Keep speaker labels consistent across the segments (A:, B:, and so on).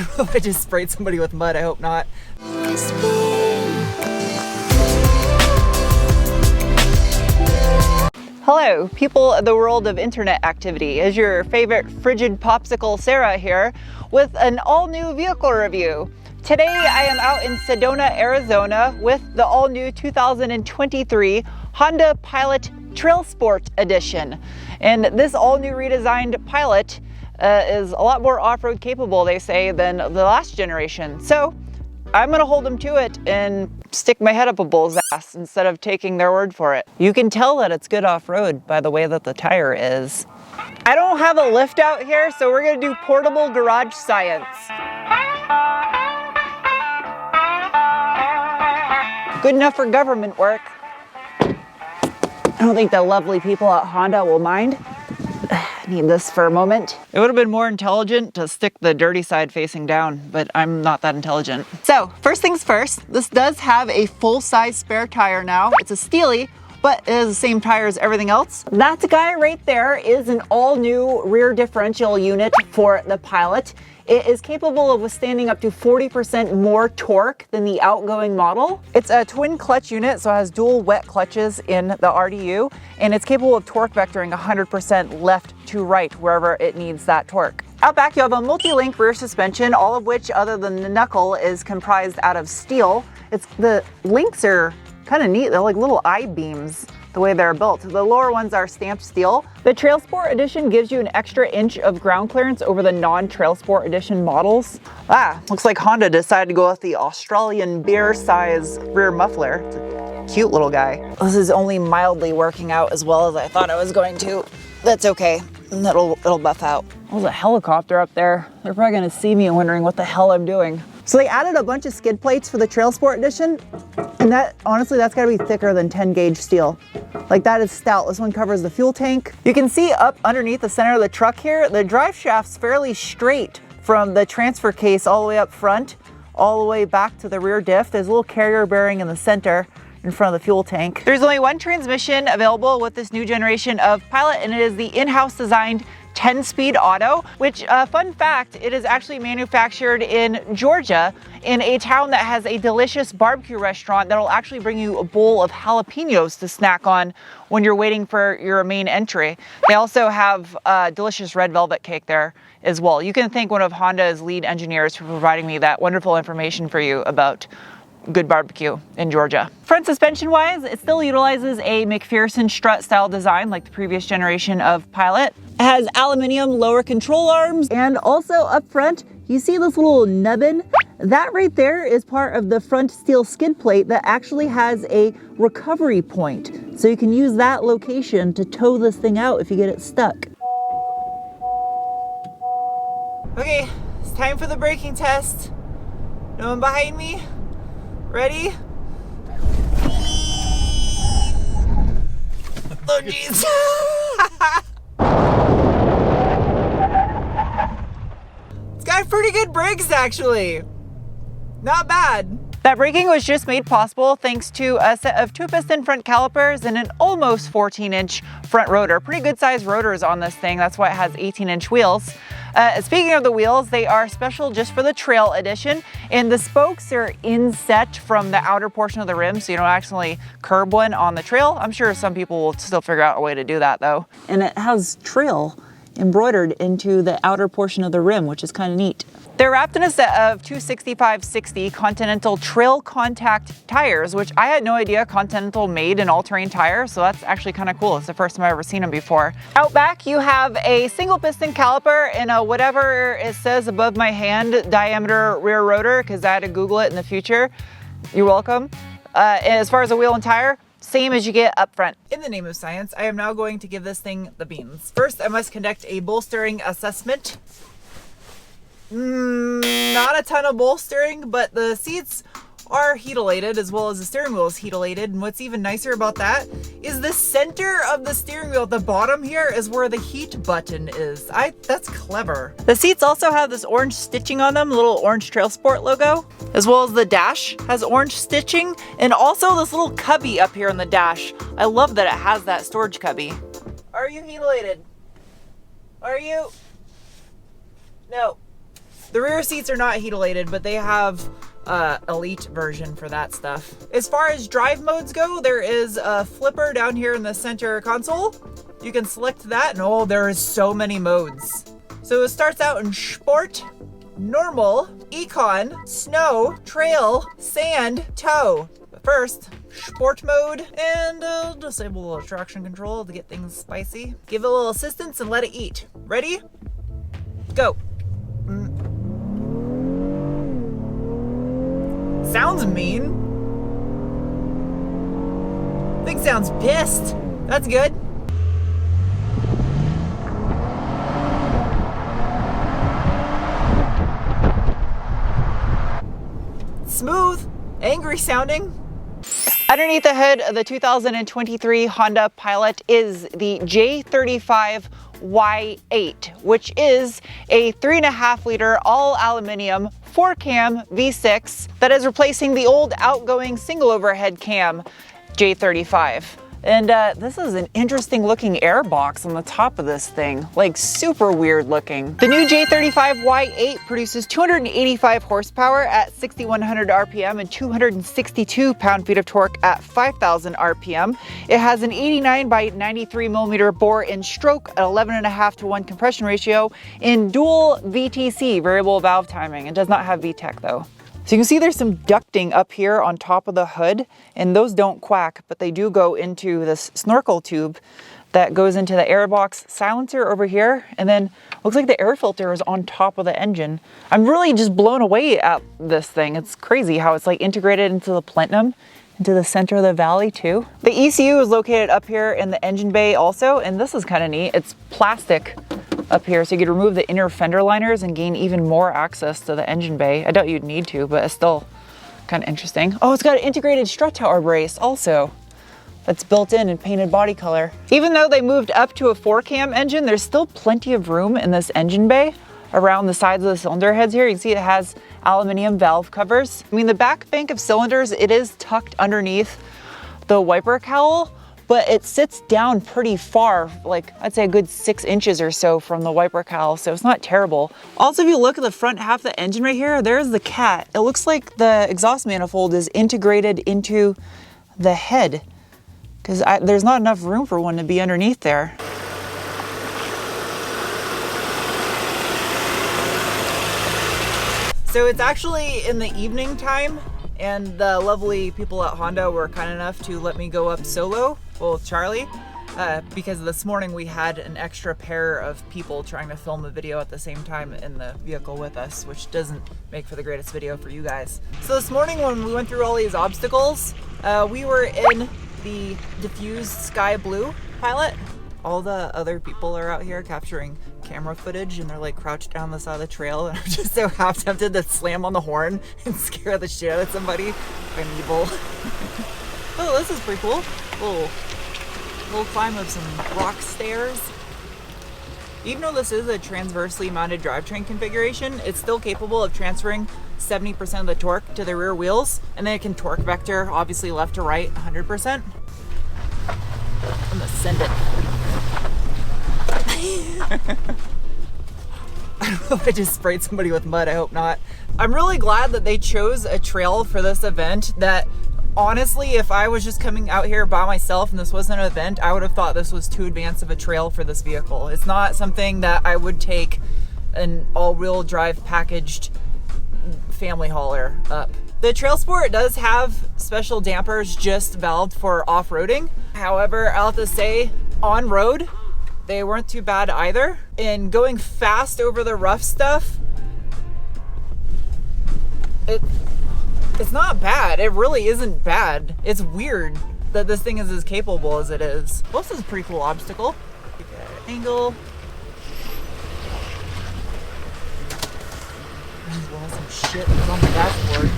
A: don't know if I just sprayed somebody with mud, I hope not. Hello, people of the world of internet activity. Is your favorite frigid popsicle Sarah here with an all-new vehicle review. Today I am out in Sedona, Arizona with the all-new 2023 Honda Pilot Trailsport Edition. And this all-new redesigned Pilot is a lot more off-road capable, they say, than the last generation. So I'm gonna hold them to it and stick my head up a bull's ass instead of taking their word for it. You can tell that it's good off-road by the way that the tire is. I don't have a lift out here, so we're gonna do portable garage science. Good enough for government work. I don't think the lovely people at Honda will mind. I need this for a moment. It would have been more intelligent to stick the dirty side facing down, but I'm not that intelligent. So first things first, this does have a full-size spare tire now. It's a Steely, but it is the same tire as everything else. That guy right there is an all-new rear differential unit for the Pilot. It is capable of withstanding up to 40% more torque than the outgoing model. It's a twin clutch unit, so it has dual wet clutches in the RDU, and it's capable of torque vectoring 100% left to right wherever it needs that torque. Out back, you have a multi-link rear suspension, all of which, other than the knuckle, is comprised out of steel. The links are kind of neat. They're like little I-beams the way they're built. The lower ones are stamped steel. The Trailsport Edition gives you an extra inch of ground clearance over the non-Trailsport Edition models. Looks like Honda decided to go with the Australian bear size rear muffler. It's a cute little guy. This is only mildly working out as well as I thought I was going to. That's okay, it'll buff out. There's a helicopter up there. They're probably gonna see me wondering what the hell I'm doing. So they added a bunch of skid plates for the Trailsport Edition, and that, honestly, that's gotta be thicker than 10 gauge steel. Like, that is stout. This one covers the fuel tank. You can see up underneath the center of the truck here, the drive shaft's fairly straight from the transfer case all the way up front, all the way back to the rear diff. There's a little carrier bearing in the center in front of the fuel tank. There's only one transmission available with this new generation of Pilot, and it is the in-house designed 10-speed auto, which, fun fact, it is actually manufactured in Georgia in a town that has a delicious barbecue restaurant that'll actually bring you a bowl of jalapenos to snack on when you're waiting for your main entry. They also have delicious red velvet cake there as well. You can thank one of Honda's lead engineers for providing me that wonderful information for you about good barbecue in Georgia. Front suspension wise, it still utilizes a McPherson strut style design like the previous generation of Pilot. It has aluminum lower control arms, and also up front, you see this little nubbin? That right there is part of the front steel skid plate that actually has a recovery point. So you can use that location to tow this thing out if you get it stuck. Okay, it's time for the braking test. No one behind me? Ready? Oh jeez. It's got pretty good brakes actually. Not bad. That braking was just made possible thanks to a set of 2-piston front calipers and an almost 14-inch front rotor. Pretty good sized rotors on this thing. That's why it has 18-inch wheels. Speaking of the wheels, they are special just for the Trail Edition, and the spokes are inset from the outer portion of the rim, so you don't actually curb one on the trail. I'm sure some people will still figure out a way to do that though. And it has Trail embroidered into the outer portion of the rim, which is kind of neat. They're wrapped in a set of 265/60 Continental Trail Contact tires, which I had no idea Continental made an all-terrain tire, so that's actually kind of cool. It's the first time I've ever seen them before. Out back, you have a single piston caliper and a whatever it says above my hand diameter rear rotor, because I had to Google it in the future. You're welcome. As far as a wheel and tire, same as you get up front. In the name of science, I am now going to give this thing the beans. First, I must conduct a bolstering assessment. Not a ton of bolstering, but the seats are heat-elated as well as the steering wheel is heat-elated. And what's even nicer about that is the center of the steering wheel at the bottom here is where the heat button is. That's clever. The seats also have this orange stitching on them, the little orange Trailsport logo, as well as the dash has orange stitching, and also this little cubby up here on the dash. I love that it has that storage cubby. Are you heat-elated? Are you? No. The rear seats are not heat-related, but they have elite version for that stuff. As far as drive modes go, there is a flipper down here in the center console. You can select that, and oh, there is so many modes. So it starts out in Sport, Normal, Econ, Snow, Trail, Sand, Tow. But first, Sport mode, and disable the traction control to get things spicy. Give it a little assistance and let it eat. Ready? Go. Sounds mean. Thing sounds pissed. That's good. Smooth, angry sounding. Underneath the hood of the 2023 Honda Pilot is the J35 Y8, which is a 3.5 liter all aluminum 4-cam V6 that is replacing the old outgoing single overhead cam J35. And this is an interesting looking air box on the top of this thing, like super weird looking. The new J35 Y8 produces 285 horsepower at 6,100 RPM and 262 pound-feet of torque at 5,000 RPM. It has an 89 by 93 millimeter bore in stroke at 11.5 to 1 compression ratio in dual VTC, variable valve timing. It does not have VTEC though. So you can see there's some ducting up here on top of the hood, and those don't quack, but they do go into this snorkel tube that goes into the airbox silencer over here, and then looks like the air filter is on top of the engine. I'm really just blown away at this thing. It's crazy how it's like integrated into the plenum, into the center of the valley too. The ECU is located up here in the engine bay also, and this is kind of neat. It's plastic up here, so you could remove the inner fender liners and gain even more access to the engine bay. I doubt you'd need to, but it's still kind of interesting. Oh, it's got an integrated strut tower brace also. That's built in and painted body color. Even though they moved up to a 4-cam engine, there's still plenty of room in this engine bay around the sides of the cylinder heads here. You can see it has aluminum valve covers. I mean, the back bank of cylinders, it is tucked underneath the wiper cowl, but it sits down pretty far, like I'd say a good 6 inches or so from the wiper cowl, so it's not terrible. Also, if you look at the front half of the engine right here, there's the cat. It looks like the exhaust manifold is integrated into the head, because there's not enough room for one to be underneath there. So it's actually in the evening time, and the lovely people at Honda were kind enough to let me go up solo, well, with Charlie, because this morning we had an extra pair of people trying to film a video at the same time in the vehicle with us, which doesn't make for the greatest video for you guys. So this morning when we went through all these obstacles, we were in the diffused sky blue Pilot. All the other people are out here capturing camera footage, and they're like crouched down the side of the trail, and I'm just so half tempted to slam on the horn and scare the shit out of somebody. I'm evil. Oh, this is pretty cool. Little climb of some rock stairs. Even though this is a transversely mounted drivetrain configuration, it's still capable of transferring 70% of the torque to the rear wheels, and then it can torque vector, obviously left to right, 100%. I'm gonna send it. I don't know if I just sprayed somebody with mud, I hope not. I'm really glad that they chose a trail for this event that, honestly, if I was just coming out here by myself and this wasn't an event, I would have thought this was too advanced of a trail for this vehicle. It's not something that I would take an all-wheel drive packaged family hauler up. The Trailsport does have special dampers just valved for off-roading. However, I'll have to say, on-road, they weren't too bad either. And going fast over the rough stuff, it's not bad. It really isn't bad. It's weird that this thing is as capable as it is. Well, this is a pretty cool obstacle. Angle. Well, some shit is on the dashboard.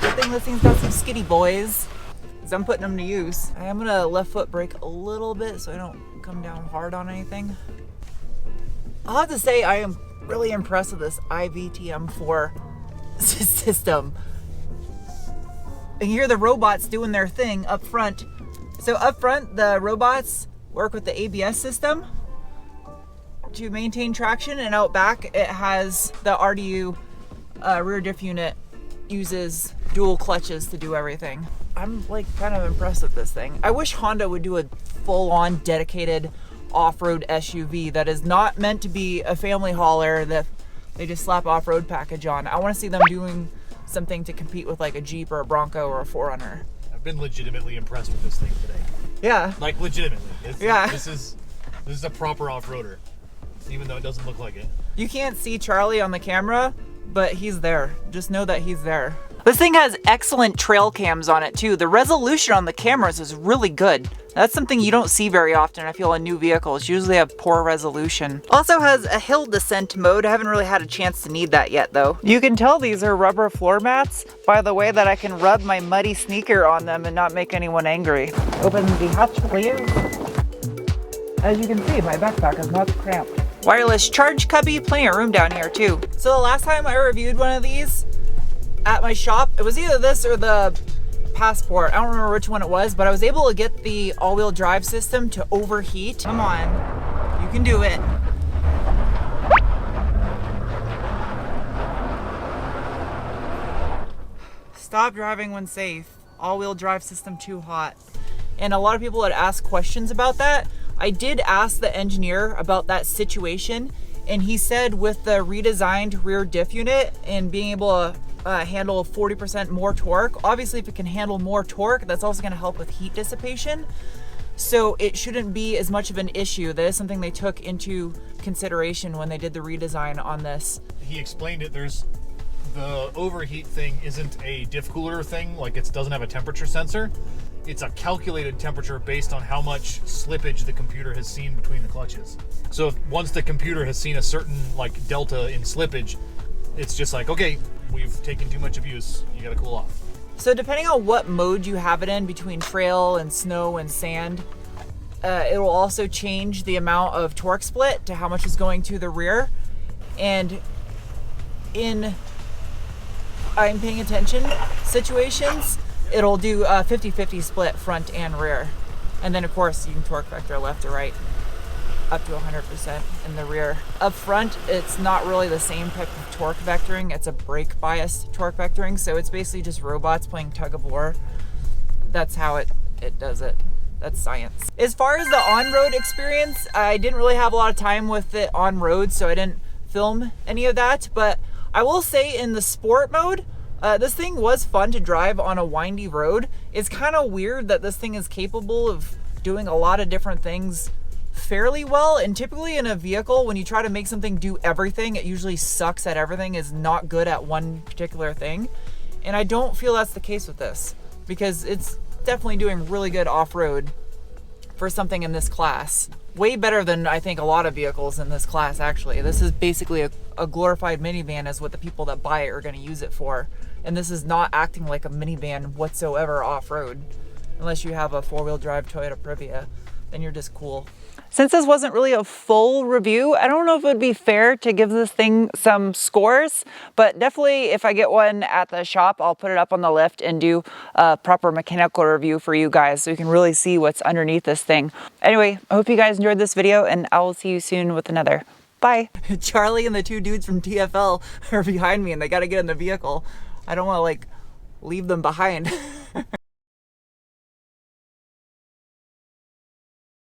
A: Good thing this thing's got some skiddy boys, because I'm putting them to use. I am gonna left foot brake a little bit so I don't come down hard on anything. I'll have to say I am really impressed with this IVTM4 system. And you hear the robots doing their thing up front, So up front, the robots work with the ABS system to maintain traction, and out back it has the RDU rear diff unit, uses dual clutches to do everything. I'm like kind of impressed with this thing. I wish Honda would do a full-on dedicated off-road SUV that is not meant to be a family hauler that they just slap off-road package on. I want to see them doing something to compete with like a Jeep or a Bronco or a 4Runner.
B: I've been legitimately impressed with this thing today.
A: Yeah.
B: Like legitimately.
A: Yeah.
B: This is a proper off-roader, even though it doesn't look like it.
A: You can't see Charlie on the camera, but he's there. Just know that he's there. This thing has excellent trail cams on it too. The resolution on the cameras is really good. That's something you don't see very often, I feel, in new vehicles. Usually have poor resolution. Also has a hill descent mode. I haven't really had a chance to need that yet though. You can tell these are rubber floor mats by the way that I can rub my muddy sneaker on them and not make anyone angry. Open the hatch, please. As you can see, my backpack is not cramped. Wireless charge cubby, plenty of room down here too. So the last time I reviewed one of these at my shop, it was either this or the Passport. I don't remember which one it was, but I was able to get the all-wheel drive system to overheat. Come on, you can do it. Stop driving when safe. All-wheel drive system too hot. And a lot of people had asked questions about that. I did ask the engineer about that situation, and he said with the redesigned rear diff unit and being able to handle 40% more torque. Obviously, if it can handle more torque, that's also going to help with heat dissipation. So it shouldn't be as much of an issue. That is something they took into consideration when they did the redesign on this.
B: He explained it. There's the overheat thing isn't a diff cooler thing. Like it doesn't have a temperature sensor. It's a calculated temperature based on how much slippage the computer has seen between the clutches. So once the computer has seen a certain like delta in slippage, it's just like, okay, we've taken too much abuse, you gotta cool off.
A: So depending on what mode you have it in, between trail and snow and sand, it will also change the amount of torque split to how much is going to the rear. And in I'm paying attention situations, it'll do a 50-50 split front and rear. And then of course you can torque vector left to right up to 100% in the rear. Up front, it's not really the same type of torque vectoring. It's a brake bias torque vectoring. So it's basically just robots playing tug of war. That's how it does it. That's science. As far as the on-road experience, I didn't really have a lot of time with it on road, so I didn't film any of that. But I will say in the sport mode, this thing was fun to drive on a windy road. It's kind of weird that this thing is capable of doing a lot of different things fairly well, and typically in a vehicle when you try to make something do everything, it usually sucks at everything, is not good at one particular thing. And I don't feel that's the case with this, because it's definitely doing really good off-road for something in this class. Way better than I think a lot of vehicles in this class actually. This is basically a glorified minivan is what the people that buy it are going to use it for. And this is not acting like a minivan whatsoever off-road. Unless you have a four-wheel drive Toyota Previa, then you're just cool. Since this wasn't really a full review, I don't know if it would be fair to give this thing some scores, but definitely if I get one at the shop, I'll put it up on the lift and do a proper mechanical review for you guys so you can really see what's underneath this thing. Anyway, I hope you guys enjoyed this video, and I will see you soon with another. Bye. Charlie and the two dudes from TFL are behind me and they got to get in the vehicle. I don't want to like leave them behind.